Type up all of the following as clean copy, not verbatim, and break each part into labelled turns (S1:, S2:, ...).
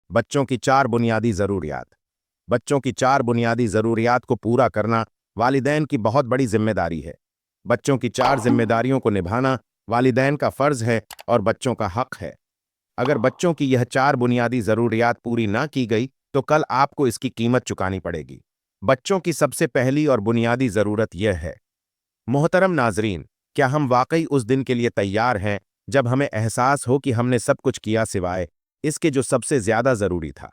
S1: बच्चों की चार बुनियादी ज़रूरियात। बच्चों की चार बुनियादी ज़रूरियात को पूरा करना वालिदैन की बहुत बड़ी जिम्मेदारी है। बच्चों की चार जिम्मेदारियों को निभाना वालिदैन का फ़र्ज़ है और बच्चों का हक़ है। अगर बच्चों की यह चार बुनियादी ज़रूरियात पूरी ना की गई तो कल आपको इसकी कीमत चुकानी पड़ेगी। बच्चों की सबसे पहली और बुनियादी ज़रूरत यह है। मोहतरम नाजरीन, क्या हम वाकई उस दिन के लिए तैयार हैं जब हमें एहसास हो कि हमने सब कुछ किया सिवाय इसके जो सबसे ज्यादा जरूरी था।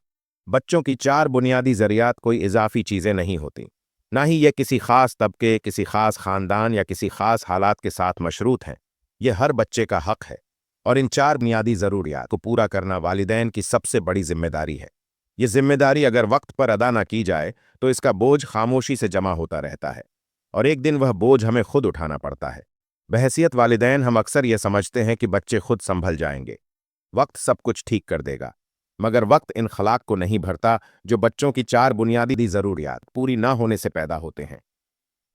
S1: बच्चों की चार बुनियादी ज़रूरियात कोई इजाफी चीज़ें नहीं होती, ना ही यह किसी खास तबके, किसी खास खानदान या किसी खास हालात के साथ मशरूत हैं। यह हर बच्चे का हक है और इन चार बुनियादी ज़रूरियात को पूरा करना वालिदैन की सबसे बड़ी जिम्मेदारी है। ये जिम्मेदारी अगर वक्त पर अदा ना की जाए तो इसका बोझ खामोशी से जमा होता रहता है और एक दिन वह बोझ हमें खुद उठाना पड़ता है। बहैसियत वालिदैन हम अक्सर यह समझते हैं कि बच्चे खुद संभल जाएंगे, वक्त सब कुछ ठीक कर देगा, मगर वक्त इन खलाक को नहीं भरता जो बच्चों की चार बुनियादी ज़रूरियात पूरी ना होने से पैदा होते हैं।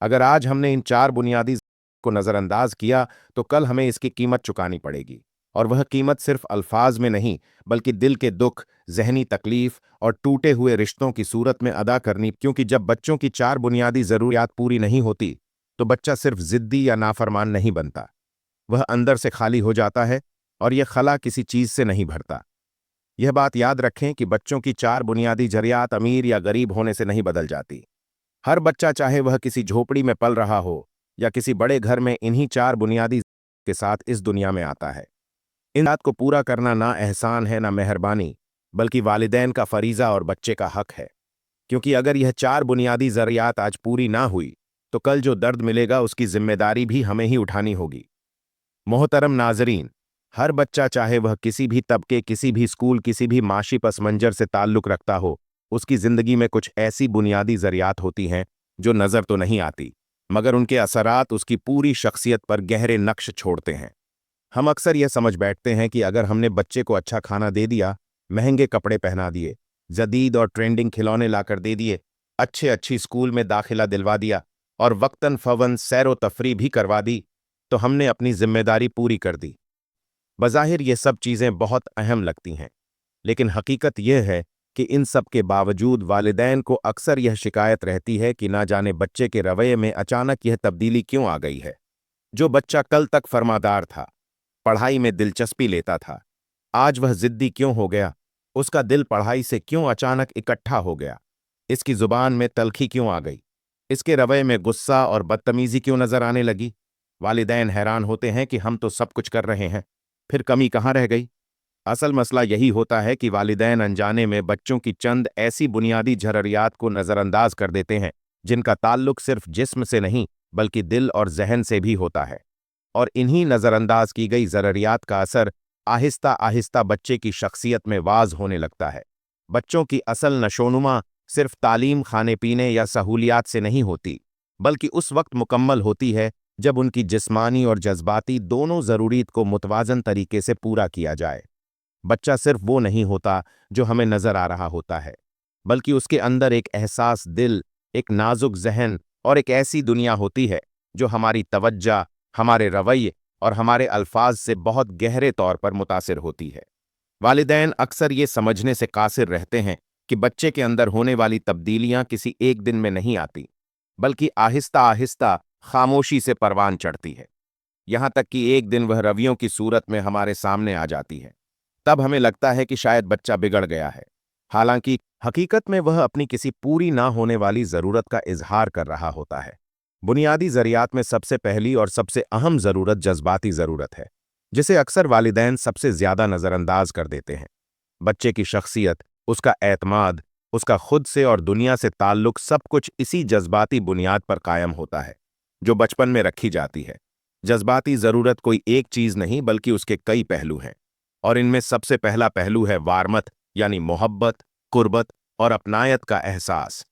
S1: अगर आज हमने इन चार बुनियादी को नज़रअंदाज किया तो कल हमें इसकी कीमत चुकानी पड़ेगी, और वह कीमत सिर्फ अल्फाज में नहीं बल्कि दिल के दुख, जहनी तकलीफ और टूटे हुए रिश्तों की सूरत में अदा करनी। क्योंकि जब बच्चों की चार बुनियादी ज़रूरियात पूरी नहीं होती तो बच्चा सिर्फ ज़िद्दी या नाफरमान नहीं बनता, वह अंदर से खाली हो जाता है और यह खला किसी चीज़ से नहीं भरता। यह बात याद रखें कि बच्चों की चार बुनियादी ज़रूरियात अमीर या गरीब होने से नहीं बदल जाती। हर बच्चा, चाहे वह किसी झोपड़ी में पल रहा हो या किसी बड़े घर में, इन्हीं चार बुनियादी के साथ इस दुनिया में आता है। इन बात को पूरा करना ना एहसान है ना मेहरबानी, बल्कि वालिदैन का फरीज़ा और बच्चे का हक है। क्योंकि अगर यह चार बुनियादी ज़रूरियात आज पूरी ना हुई तो कल जो दर्द मिलेगा उसकी जिम्मेदारी भी हमें ही उठानी होगी। मोहतरम नाजरीन, हर बच्चा, चाहे वह किसी भी तबके, किसी भी स्कूल, किसी भी माशी पस मंजर से ताल्लुक़ रखता हो, उसकी ज़िंदगी में कुछ ऐसी बुनियादी ज़रूरियात होती हैं जो नज़र तो नहीं आती, मगर उनके असरात उसकी पूरी शख्सियत पर गहरे नक्श छोड़ते हैं। हम अक्सर यह समझ बैठते हैं कि अगर हमने बच्चे को अच्छा खाना दे दिया, महंगे कपड़े पहना दिए, जदीद और ट्रेंडिंग खिलौने लाकर दे दिए, अच्छी स्कूल में दाखिला दिलवा दिया और वक्तन फवन सैर व तफरी भी करवा दी, तो हमने अपनी जिम्मेदारी पूरी कर दी। बज़ाहिर ये सब चीज़ें बहुत अहम लगती हैं, लेकिन हकीकत यह है कि इन सब के बावजूद वालिदैन को अक्सर यह शिकायत रहती है कि ना जाने बच्चे के रवैये में अचानक यह तब्दीली क्यों आ गई है। जो बच्चा कल तक फरमादार था, पढ़ाई में दिलचस्पी लेता था, आज वह ज़िद्दी क्यों हो गया? उसका दिल पढ़ाई से क्यों अचानक इकट्ठा हो गया? इसकी ज़ुबान में तल्खी क्यों आ गई? इसके रवैये में गुस्सा और बदतमीज़ी क्यों नज़र आने लगी? वालिदैन हैरान होते हैं कि हम तो सब कुछ कर रहे हैं, फिर कमी कहाँ रह गई? असल मसला यही होता है कि वालिदैन अनजाने में बच्चों की चंद ऐसी बुनियादी ज़रूरियात को नज़रअंदाज कर देते हैं जिनका ताल्लुक सिर्फ जिस्म से नहीं बल्कि दिल और जहन से भी होता है, और इन्हीं नज़रअंदाज की गई ज़रूरियात का असर आहिस्ता आहिस्ता बच्चे की शख्सियत में वाज होने लगता है। बच्चों की असल नशोनुमा सिर्फ तालीम, खाने पीने या सहूलियात से नहीं होती, बल्कि उस वक्त मुकम्मल होती है जब उनकी जिस्मानी और जज्बाती दोनों ज़रूरीत को मुतवाज़न तरीके से पूरा किया जाए। बच्चा सिर्फ वो नहीं होता जो हमें नज़र आ रहा होता है, बल्कि उसके अंदर एक एहसास दिल, एक नाजुक जहन और एक ऐसी दुनिया होती है जो हमारी तवज्जो, हमारे रवैये और हमारे अल्फाज से बहुत गहरे तौर पर मुतासिर होती है। वालिदैन अक्सर ये समझने से कासिर रहते हैं कि बच्चे के अंदर होने वाली तब्दीलियां किसी एक दिन में नहीं आती, बल्कि आहिस्ता आहिस्ता खामोशी से परवान चढ़ती है, यहां तक कि एक दिन वह रवियों की सूरत में हमारे सामने आ जाती है। तब हमें लगता है कि शायद बच्चा बिगड़ गया है, हालांकि हकीकत में वह अपनी किसी पूरी ना होने वाली ज़रूरत का इजहार कर रहा होता है। बुनियादी ज़रूरियात में सबसे पहली और सबसे अहम ज़रूरत जज्बाती ज़रूरत है, जिसे अक्सर वालिदैन सबसे ज़्यादा नज़रअंदाज कर देते हैं। बच्चे की शख्सियत, उसका एतमाद, उसका खुद से और दुनिया से ताल्लुक सब कुछ इसी जज्बाती बुनियाद पर कायम होता है जो बचपन में रखी जाती है। जज्बाती ज़रूरत कोई एक चीज़ नहीं बल्कि उसके कई पहलू हैं, और इनमें सबसे पहला पहलू है वारमत, यानी मोहब्बत, कुर्बत और अपनायत का एहसास।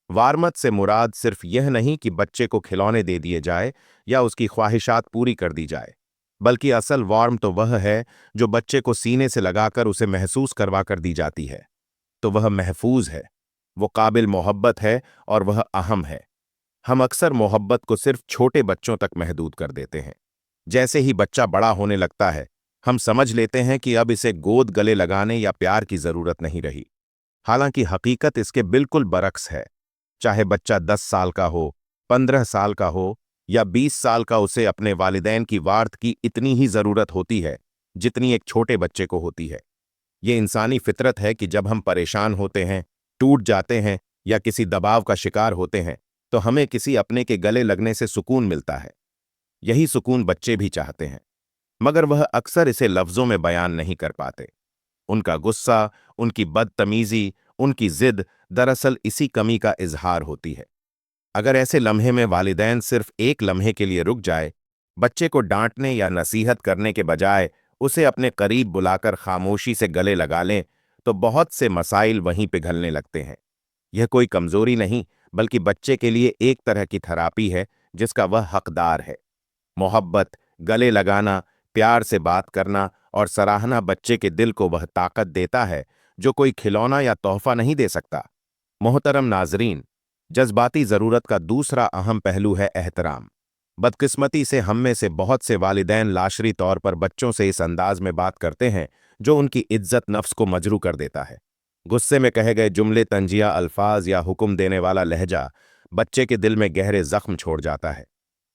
S1: वारमत से मुराद सिर्फ यह नहीं कि बच्चे को खिलौने दे दिए जाए या उसकी ख्वाहिशात पूरी कर दी जाए, बल्कि असल वार्म तो वह है जो बच्चे को सीने से लगाकर उसे महसूस करवा कर दी जाती है। तो वह महफूज है, वो काबिल मोहब्बत है और वह अहम है। हम अक्सर मोहब्बत को सिर्फ छोटे बच्चों तक महदूद कर देते हैं। जैसे ही बच्चा बड़ा होने लगता है, हम समझ लेते हैं कि अब इसे गोद गले लगाने या प्यार की जरूरत नहीं रही। हालांकि हकीकत इसके बिल्कुल बरक्स है। चाहे बच्चा 10 साल का हो, 15 साल का हो या 20 साल का, उसे अपने वालिदैन की वार्त की इतनी ही जरूरत होती है जितनी एक छोटे बच्चे को होती है। ये इंसानी फितरत है कि जब हम परेशान होते हैं, टूट जाते हैं या किसी दबाव का शिकार होते हैं, तो हमें किसी अपने के गले लगने से सुकून मिलता है। यही सुकून बच्चे भी चाहते हैं, मगर वह अक्सर इसे लफ्जों में बयान नहीं कर पाते। उनका गुस्सा, उनकी बदतमीजी, उनकी जिद दरअसल इसी कमी का इजहार होती है। अगर ऐसे लम्हे में वालिदैन सिर्फ एक लम्हे के लिए रुक जाए, बच्चे को डांटने या नसीहत करने के बजाय उसे अपने करीब बुलाकर खामोशी से गले लगा लें, तो बहुत से मसाइल वहीं पिघलने लगते हैं। यह कोई कमजोरी नहीं, बल्कि बच्चे के लिए एक तरह की थेरापी है जिसका वह हकदार है। मोहब्बत, गले लगाना, प्यार से बात करना और सराहना बच्चे के दिल को वह ताकत देता है जो कोई खिलौना या तोहफा नहीं दे सकता। मोहतरम नाजरीन, जज्बाती ज़रूरत का दूसरा अहम पहलू है एहतराम। बदकिस्मती से हम में से बहुत से वालिदैन लाशरी तौर पर बच्चों से इस अंदाज में बात करते हैं जो उनकी इज्जत नफ्स को मजरू कर देता है। गुस्से में कहे गए जुमले, तंजिया अल्फाज या हुक्म देने वाला लहजा बच्चे के दिल में गहरे जख्म छोड़ जाता है।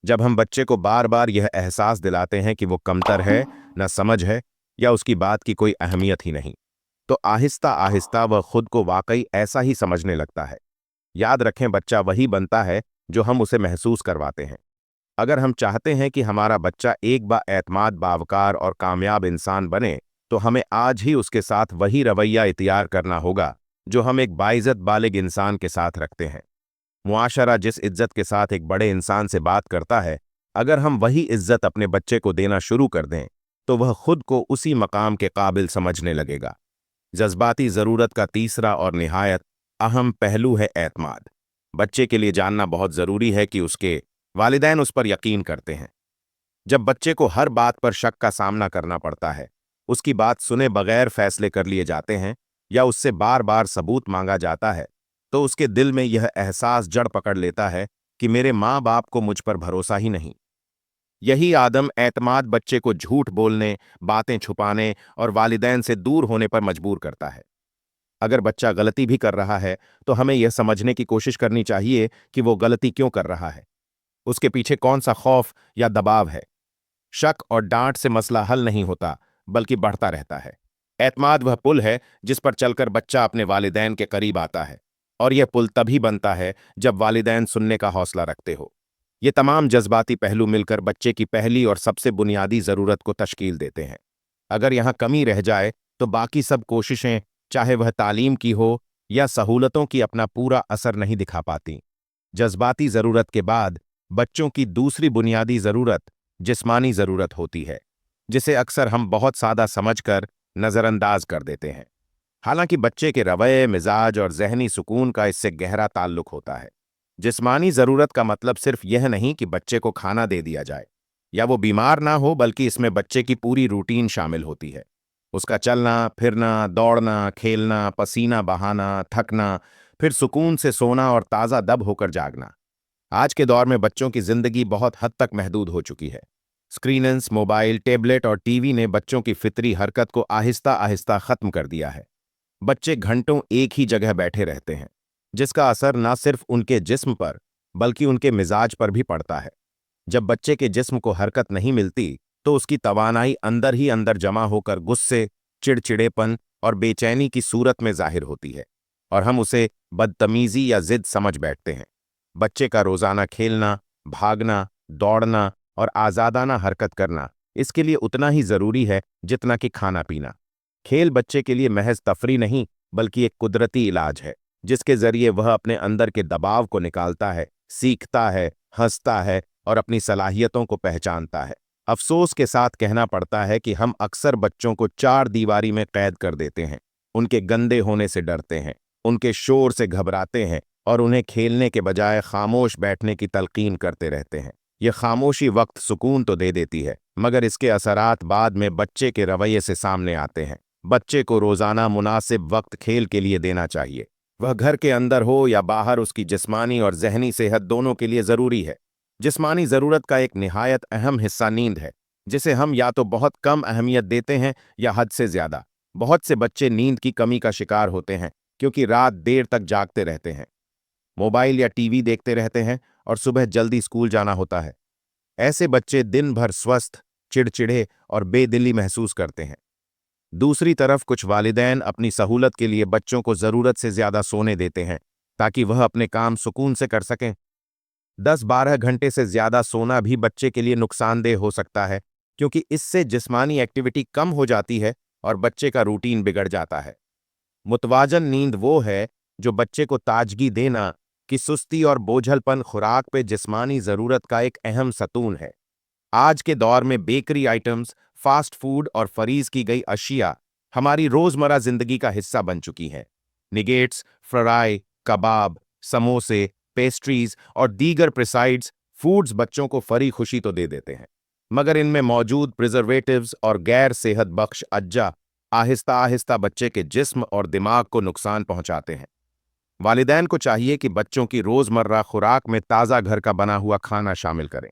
S1: जब हम बच्चे को बार बार यह एहसास दिलाते हैं कि वो कमतर है, न समझ है या उसकी बात की कोई अहमियत ही नहीं, तो आहिस्ता आहिस्ता वह खुद को वाकई ऐसा ही समझने लगता है। याद रखें, बच्चा वही बनता है जो हम उसे महसूस करवाते हैं। अगर हम चाहते हैं कि हमारा बच्चा एक बाएतमाद, बावकार और कामयाब इंसान बने, तो हमें आज ही उसके साथ वही रवैया इख्तियार करना होगा जो हम एक बाइज्जत बालिग इंसान के साथ रखते हैं। मुआशरा जिस इज्जत के साथ एक बड़े इंसान से बात करता है, अगर हम वही इज्जत अपने बच्चे को देना शुरू कर दें, तो वह खुद को उसी मकाम के काबिल समझने लगेगा। जज्बाती ज़रूरत का तीसरा और निहायत अहम पहलू है एतमाद। बच्चे के लिए जानना बहुत ज़रूरी है कि उसके वालिदैन उस पर यकीन करते हैं। जब बच्चे को हर बात पर शक का सामना करना पड़ता है, उसकी बात सुने बगैर फैसले कर लिए जाते हैं या उससे बार बार सबूत मांगा जाता है, तो उसके दिल में यह एहसास जड़ पकड़ लेता है कि मेरे माँ बाप को मुझ पर भरोसा ही नहीं। यही आदम एतमाद बच्चे को झूठ बोलने, बातें छुपाने और वालिदैन से दूर होने पर मजबूर करता है। अगर बच्चा गलती भी कर रहा है, तो हमें यह समझने की कोशिश करनी चाहिए कि वो गलती क्यों कर रहा है। उसके पीछे कौन सा खौफ या दबाव है। शक और डांट से मसला हल नहीं होता, बल्कि बढ़ता रहता है। एतमाद वह पुल है जिस पर चलकर बच्चा अपने वालिदैन के करीब आता है, और यह पुल तभी बनता है जब वालिदैन सुनने का हौसला रखते हो। ये तमाम जज्बाती पहलू मिलकर बच्चे की पहली और सबसे बुनियादी ज़रूरत को तश्कील देते हैं। अगर यहाँ कमी रह जाए, तो बाकी सब कोशिशें, चाहे वह तालीम की हो या सहूलतों की, अपना पूरा असर नहीं दिखा पाती। जज्बाती ज़रूरत के बाद बच्चों की दूसरी बुनियादी ज़रूरत जिस्मानी ज़रूरत होती है, जिसे अक्सर हम बहुत सादा समझकर नज़रअंदाज कर देते हैं। हालांकि बच्चे के रवैये, मिजाज और जहनी सुकून का इससे गहरा ताल्लुक होता है। जिस्मानी ज़रूरत का मतलब सिर्फ यह नहीं कि बच्चे को खाना दे दिया जाए या वो बीमार ना हो, बल्कि इसमें बच्चे की पूरी रूटीन शामिल होती है। उसका चलना फिरना, दौड़ना, खेलना, पसीना बहाना, थकना, फिर सुकून से सोना और ताज़ा दब होकर जागना। आज के दौर में बच्चों की जिंदगी बहुत हद तक महदूद हो चुकी है। स्क्रीन्स, मोबाइल, टेबलेट और टीवी ने बच्चों की फितरी हरकत को आहिस्ता आहिस्ता खत्म कर दिया है। बच्चे घंटों एक ही जगह बैठे रहते हैं, जिसका असर न सिर्फ उनके जिस्म पर बल्कि उनके मिजाज पर भी पड़ता है। जब बच्चे के जिस्म को हरकत नहीं मिलती, तो उसकी तवानाई अंदर ही अंदर जमा होकर गुस्से, चिड़चिड़ेपन और बेचैनी की सूरत में जाहिर होती है, और हम उसे बदतमीजी या जिद समझ बैठते हैं। बच्चे का रोजाना खेलना, भागना, दौड़ना और आज़ादाना हरकत करना इसके लिए उतना ही जरूरी है जितना कि खाना पीना। खेल बच्चे के लिए महज तफरी नहीं, बल्कि एक कुदरती इलाज है, जिसके जरिए वह अपने अंदर के दबाव को निकालता है, सीखता है, हंसता है और अपनी सलाहियतों को पहचानता है। अफसोस के साथ कहना पड़ता है कि हम अक्सर बच्चों को चार दीवारी में कैद कर देते हैं। उनके गंदे होने से डरते हैं, उनके शोर से घबराते हैं और उन्हें खेलने के बजाय खामोश बैठने की तलकीन करते रहते हैं। यह खामोशी वक्त सुकून तो दे देती है, मगर इसके असरात बाद में बच्चे के रवैये से सामने आते हैं। बच्चे को रोजाना मुनासिब वक्त खेल के लिए देना चाहिए। वह घर के अंदर हो या बाहर, उसकी जिस्मानी और जहनी सेहत दोनों के लिए ज़रूरी है। जिस्मानी ज़रूरत का एक निहायत अहम हिस्सा नींद है। जिसे हम या तो बहुत कम अहमियत देते हैं या हद से ज्यादा। बहुत से बच्चे नींद की कमी का शिकार होते हैं क्योंकि रात देर तक जागते रहते हैं, मोबाइल या टीवी देखते रहते हैं और सुबह जल्दी स्कूल जाना होता है। ऐसे बच्चे दिन भर स्वस्थ, चिड़चिड़े और बेदिली महसूस करते हैं। दूसरी तरफ कुछ वालिदैन अपनी सहूलत के लिए बच्चों को जरूरत से ज्यादा सोने देते हैं ताकि वह अपने काम सुकून से कर सकें। 10-12 घंटे से ज्यादा सोना भी बच्चे के लिए नुकसानदेह हो सकता है क्योंकि इससे जिस्मानी एक्टिविटी कम हो जाती है और बच्चे का रूटीन बिगड़ जाता है। मुतवाजन नींद वो है जो बच्चे को ताजगी देना कि सुस्ती और बोझलपन खुराक पे जिस्मानी जरूरत का एक अहम सतून है। आज के दौर में बेकरी आइटम्स, फास्ट फूड और फरीज की गई अशिया हमारी रोजमर्रा जिंदगी का हिस्सा बन चुकी हैं। निगेट्स, फ्राई, कबाब, समोसे, पेस्ट्रीज और दीगर प्रिसाइड्स फूड्स बच्चों को फरी खुशी तो दे देते हैं, मगर इनमें मौजूद प्रिजर्वेटिव्स और गैर सेहत बख्श अज्जा आहिस्ता आहिस्ता बच्चे के जिस्म और दिमाग को नुकसान पहुंचाते हैं। वालिदैन को चाहिए कि बच्चों की रोजमर्रा खुराक में ताज़ा घर का बना हुआ खाना शामिल करें।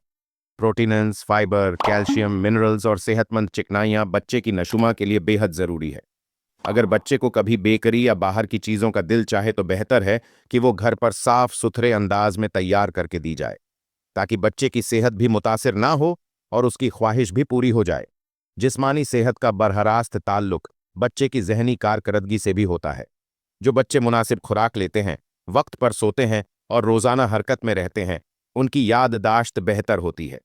S1: प्रोटीन्स, फाइबर, कैल्शियम, मिनरल्स और सेहतमंद चिकनाइयाँ बच्चे की नशुमा के लिए बेहद ज़रूरी है। अगर बच्चे को कभी बेकरी या बाहर की चीज़ों का दिल चाहे तो बेहतर है कि वो घर पर साफ सुथरे अंदाज में तैयार करके दी जाए, ताकि बच्चे की सेहत भी मुतासिर ना हो और उसकी ख्वाहिश भी पूरी हो जाए। जिस्मानी सेहत का बरहरास्त ताल्लुक बच्चे की जहनी कारकर्दगी से भी होता है। जो बच्चे मुनासिब खुराक लेते हैं, वक्त पर सोते हैं और रोज़ाना हरकत में रहते हैं, उनकी याददाश्त बेहतर होती है,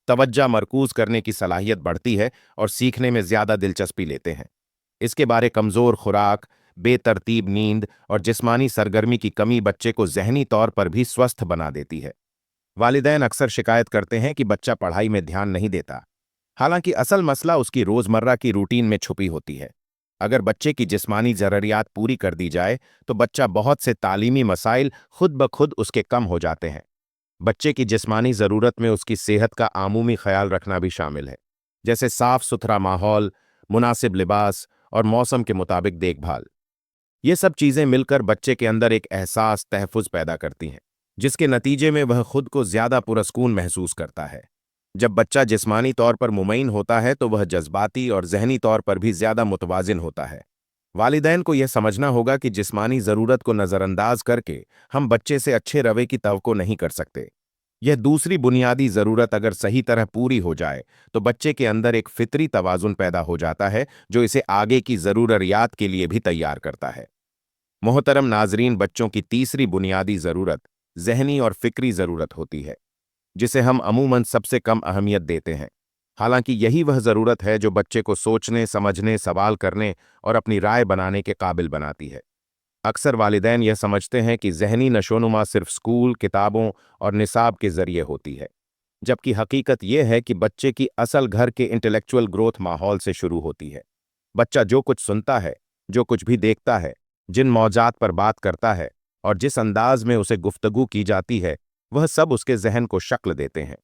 S1: तवज्जो मरकूज करने की सलाहियत बढ़ती है और सीखने में ज़्यादा दिलचस्पी लेते हैं। इसके बारे कमज़ोर खुराक, बेतरतीब नींद और जिस्मानी सरगर्मी की कमी बच्चे को ज़हनी तौर पर भी स्वस्थ बना देती है। वालिदैन अक्सर शिकायत करते हैं कि बच्चा पढ़ाई में ध्यान नहीं देता, हालांकि असल मसला उसकी रोज़मर्रा की रूटीन में छुपी होती है। अगर बच्चे की जिस्मानी ज़रूरियात पूरी कर दी जाए तो बच्चा बहुत से तालीमी मसाइल खुद ब खुद उसके कम हो जाते हैं। बच्चे की जिस्मानी ज़रूरत में उसकी सेहत का आमूमी ख्याल रखना भी शामिल है, जैसे साफ सुथरा माहौल, मुनासिब लिबास और मौसम के मुताबिक देखभाल। ये सब चीज़ें मिलकर बच्चे के अंदर एक एहसास तहफ़्फ़ुज़ पैदा करती हैं, जिसके नतीजे में वह खुद को ज़्यादा पुरस्कून महसूस करता है। जब बच्चा जिस्मानी तौर पर मुमैन होता है तो वह जज्बाती और ज़हनी तौर पर भी ज़्यादा मुतवाज़िन होता है। वालिदैन को यह समझना होगा कि जिस्मानी ज़रूरत को नज़रअंदाज करके हम बच्चे से अच्छे रवैये की तवक्को नहीं कर सकते। यह दूसरी बुनियादी ज़रूरत अगर सही तरह पूरी हो जाए तो बच्चे के अंदर एक फितरी तवाज़ुन पैदा हो जाता है जो इसे आगे की ज़रूरियात के लिए भी तैयार करता है। मोहतरम नाजरीन, बच्चों की तीसरी बुनियादी ज़रूरत ज़हनी और फ़िक्री ज़रूरत होती है, जिसे हम अमूमन सबसे कम अहमियत देते हैं। हालांकि यही वह ज़रूरत है जो बच्चे को सोचने, समझने, सवाल करने और अपनी राय बनाने के काबिल बनाती है। अक्सर वालिदैन यह समझते हैं कि ज़हनी नशोनुमा सिर्फ स्कूल, किताबों और निसाब के ज़रिए होती है, जबकि हकीकत यह है कि बच्चे की असल घर के इंटेलेक्चुअल ग्रोथ माहौल से शुरू होती है। बच्चा जो कुछ सुनता है, जो कुछ भी देखता है, जिन मौजात पर बात करता है और जिस अंदाज में उसे गुफ्तगू की जाती है, वह सब उसके जहन को शक्ल देते हैं।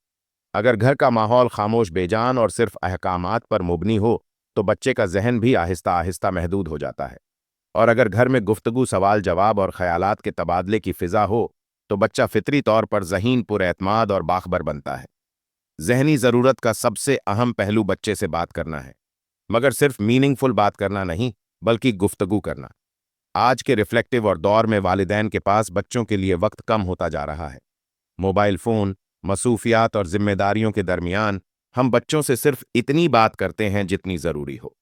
S1: अगर घर का माहौल खामोश बेजान और सिर्फ अहकामात पर मुबनी हो तो बच्चे का जहन भी आहिस्ता आहिस्ता महदूद हो जाता है, और अगर घर में गुफ्तगू, सवाल जवाब और ख्यालात के तबादले की फ़िज़ा हो तो बच्चा फितरी तौर पर ज़हीन, पुरएतमाद और बाखबर बनता है। जहनी ज़रूरत का सबसे अहम पहलू बच्चे से बात करना है, मगर सिर्फ मीनिंगफुल बात करना नहीं, बल्कि गुफ्तगू करना। आज के रिफ्लेक्टिव और दौर में वालिदैन के पास बच्चों के लिए वक्त कम होता जा रहा है। मोबाइल फ़ोन, मसरूफियात और जिम्मेदारियों के दरमियान हम बच्चों से सिर्फ इतनी बात करते हैं जितनी ज़रूरी हो,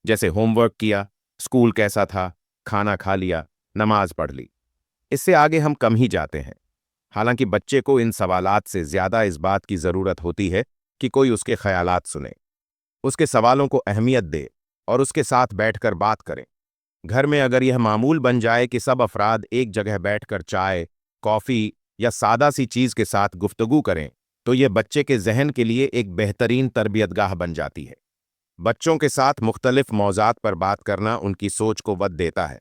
S1: जैसे होमवर्क किया, स्कूल कैसा था, खाना खा लिया, नमाज पढ़ ली। इससे आगे हम कम ही जाते हैं। हालांकि बच्चे को इन सवालात से ज़्यादा इस बात की ज़रूरत होती है कि कोई उसके ख़यालात सुने, उसके सवालों को अहमियत दे और उसके साथ बैठकर बात करें। घर में अगर यह मामूल बन जाए कि सब अफराद एक जगह बैठकर चाय, कॉफ़ी या सादा सी चीज़ के साथ गुफ्तगू करें तो यह बच्चे के जहन के लिए एक बेहतरीन तरबियतगाह बन जाती है। बच्चों के साथ मुख्तलिफ मौज़ात पर बात करना उनकी सोच को वद देता है।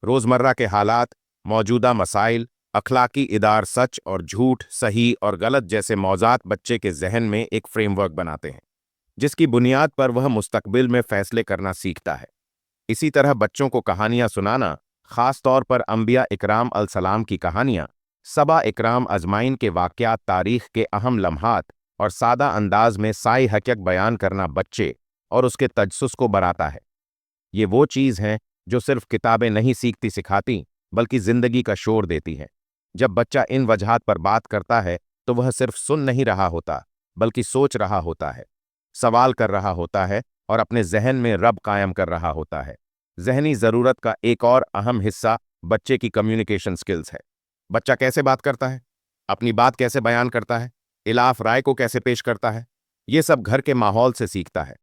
S1: रोज़मर्रा के हालात, मौजूदा मसाइल, अखलाकी इदार, सच और झूठ, सही और गलत जैसे मौज़ात बच्चे के जहन में एक फ्रेमवर्क बनाते हैं, जिसकी बुनियाद पर वह मुस्तकबिल में फ़ैसले करना सीखता है। इसी तरह बच्चों को कहानियाँ सुनाना, ख़ास तौर पर अंबिया इकराम अलसलाम की कहानियाँ, सबा इकराम अजमाइन के वाक़यात, तारीख़ के अहम लम्हात और सादा अंदाज में साई हक़ीक़त बयान करना बच्चे और उसके तजस्सुस को बढ़ाता है। ये वो चीज़ है जो सिर्फ किताबें नहीं सीखती सिखाती, बल्कि जिंदगी का शोर देती है। जब बच्चा इन वजहात पर बात करता है तो वह सिर्फ सुन नहीं रहा होता, बल्कि सोच रहा होता है, सवाल कर रहा होता है और अपने जहन में रब कायम कर रहा होता है। जहनी ज़रूरत का एक और अहम हिस्सा बच्चे की कम्युनिकेशन स्किल्स है। बच्चा कैसे बात करता है, अपनी बात कैसे बयान करता है, इलाफ राय को कैसे पेश करता है, ये सब घर के माहौल से सीखता है।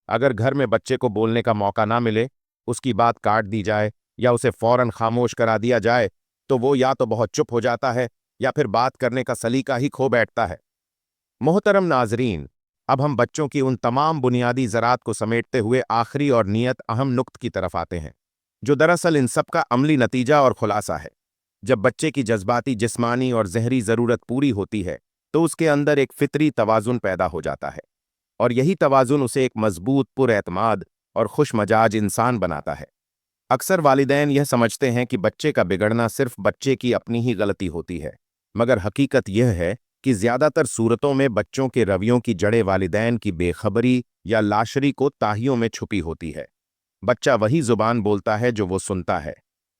S1: अगर घर में बच्चे को बोलने का मौका ना मिले, उसकी बात काट दी जाए या उसे फौरन खामोश करा दिया जाए, तो वो या तो बहुत चुप हो जाता है या फिर बात करने का सलीका ही खो बैठता है। मोहतरम नाजरीन, अब हम बच्चों की उन तमाम बुनियादी ज़रात को समेटते हुए आखिरी और नियत अहम नुक्त की तरफ आते हैं, जो दरअसल इन सब का अमली नतीजा और खुलासा है। जब बच्चे की जज्बाती, जिस्मानी और ज़हरी ज़रूरत पूरी होती है तो उसके अंदर एक फितरी तवाज़ुन पैदा हो जाता है, और यही तवाज़ुन उसे एक मजबूत, पुरएतमाद और खुशमजाज इंसान बनाता है। अक्सर वालिदैन यह समझते हैं कि बच्चे का बिगड़ना सिर्फ बच्चे की अपनी ही गलती होती है, मगर हकीकत यह है कि ज़्यादातर सूरतों में बच्चों के रवैयों की जड़ें वालिदैन की बेखबरी या लाशरी को ताहियों में छुपी होती है। बच्चा वही ज़ुबान बोलता है जो वो सुनता है,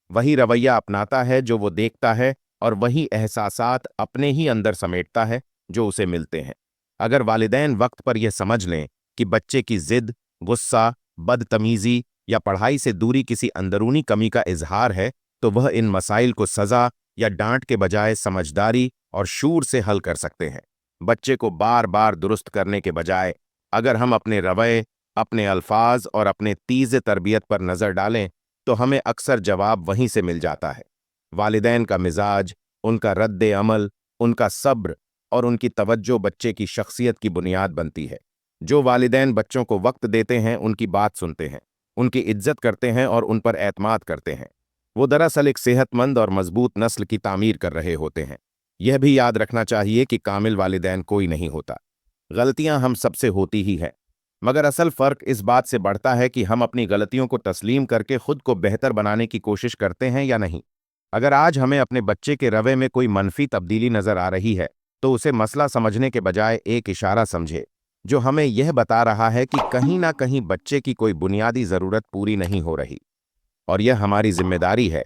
S1: वही रवैया अपनाता है जो वो देखता है, और वही एहसासात अपने ही अंदर समेटता है जो उसे मिलते हैं। अगर वालिदैन वक्त पर यह समझ लें कि बच्चे की ज़िद, गुस्सा, बदतमीज़ी या पढ़ाई से दूरी किसी अंदरूनी कमी का इजहार है, तो वह इन मसाइल को सज़ा या डांट के बजाय समझदारी और शूर से हल कर सकते हैं। बच्चे को बार बार दुरुस्त करने के बजाय अगर हम अपने रवैये, अपने अल्फाज और अपने तीज़े तरबियत पर नज़र डालें तो हमें अक्सर जवाब वहीं से मिल जाता है। वालिदैन का मिजाज, उनका रद्द अमल, उनका सब्र और उनकी तवज्जो बच्चे की शख्सियत की बुनियाद बनती है। जो वालिदैन बच्चों को वक्त देते हैं, उनकी बात सुनते हैं, उनकी इज्जत करते हैं और उन पर एतमाद करते हैं, वो दरअसल एक सेहतमंद और मजबूत नस्ल की तामीर कर रहे होते हैं। यह भी याद रखना चाहिए कि कामिल वालिदैन कोई नहीं होता, गलतियां हम सबसे होती ही हैं, मगर असल फ़र्क इस बात से बढ़ता है कि हम अपनी गलतियों को तस्लीम करके खुद को बेहतर बनाने की कोशिश करते हैं या नहीं। अगर आज हमें अपने बच्चे के रवैये में कोई मनफी तब्दीली नज़र आ रही है तो उसे मसला समझने के बजाय एक इशारा समझे जो हमें यह बता रहा है कि कहीं ना कहीं बच्चे की कोई बुनियादी ज़रूरत पूरी नहीं हो रही, और यह हमारी जिम्मेदारी है